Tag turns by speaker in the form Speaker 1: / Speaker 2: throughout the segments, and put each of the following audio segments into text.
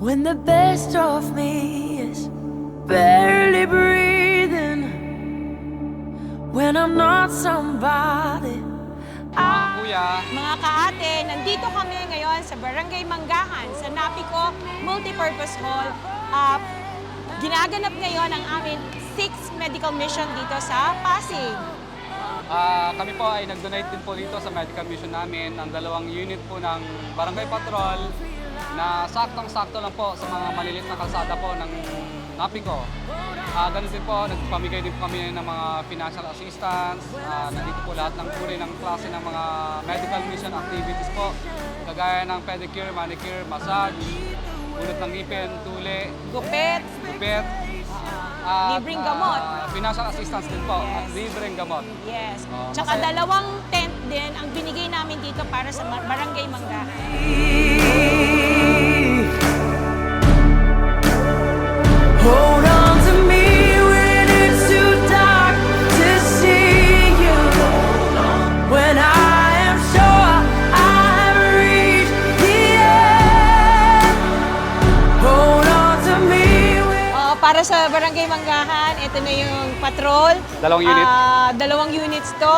Speaker 1: When the best of me is barely breathing, when I'm not somebody
Speaker 2: Kuya,
Speaker 3: Mga kaate, nandito kami ngayon sa Barangay Manggahan sa Napico Multipurpose Hall. Ginaganap ngayon ang aming 6th medical mission dito sa Pasig.
Speaker 2: kami po ay nag-donate din po dito sa medical mission namin ng 2 unit po ng Barangay Patrol na saktong-sakto lang po sa mga maliliit na kalsada po ng Napico. Ganun din po, nagpamigay din po kami ng mga financial assistance. Nandito po lahat ng uri ng klase ng mga medical mission activities po. Kagaya ng pedicure, manicure, massage, ulot ng ngipin, tuli,
Speaker 3: Gupit,
Speaker 2: gupit.
Speaker 3: libreng gamot.
Speaker 2: Financial assistance din po at libreng gamot.
Speaker 3: Yes.
Speaker 2: Oh,
Speaker 3: Tsaka
Speaker 2: masaya.
Speaker 3: 2 tent din ang binigay namin dito para sa Barangay Manggahan.
Speaker 1: hold on to me when it's too dark to see you. When I am sure I've reached the end, hold on to me when
Speaker 3: Para sa Barangay Manggahan, ito na yung patrol.
Speaker 2: 2 unit.
Speaker 3: 2 units to.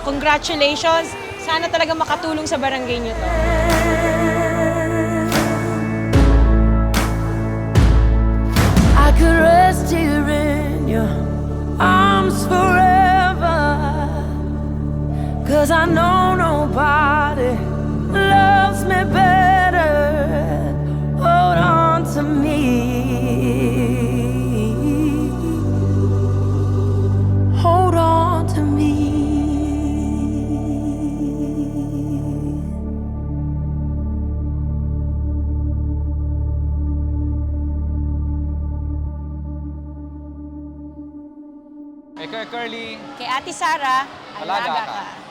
Speaker 3: Congratulations. Sana talaga makatulong sa barangay nyo to.
Speaker 1: I could rest here in your arms forever, 'cause I know nobody loves me better. Hold on to me. Hold on to me.
Speaker 2: Kay Kuya Curly,
Speaker 3: Kay Ate Sara,
Speaker 2: Alaga
Speaker 3: alaga
Speaker 2: ka.
Speaker 3: ka.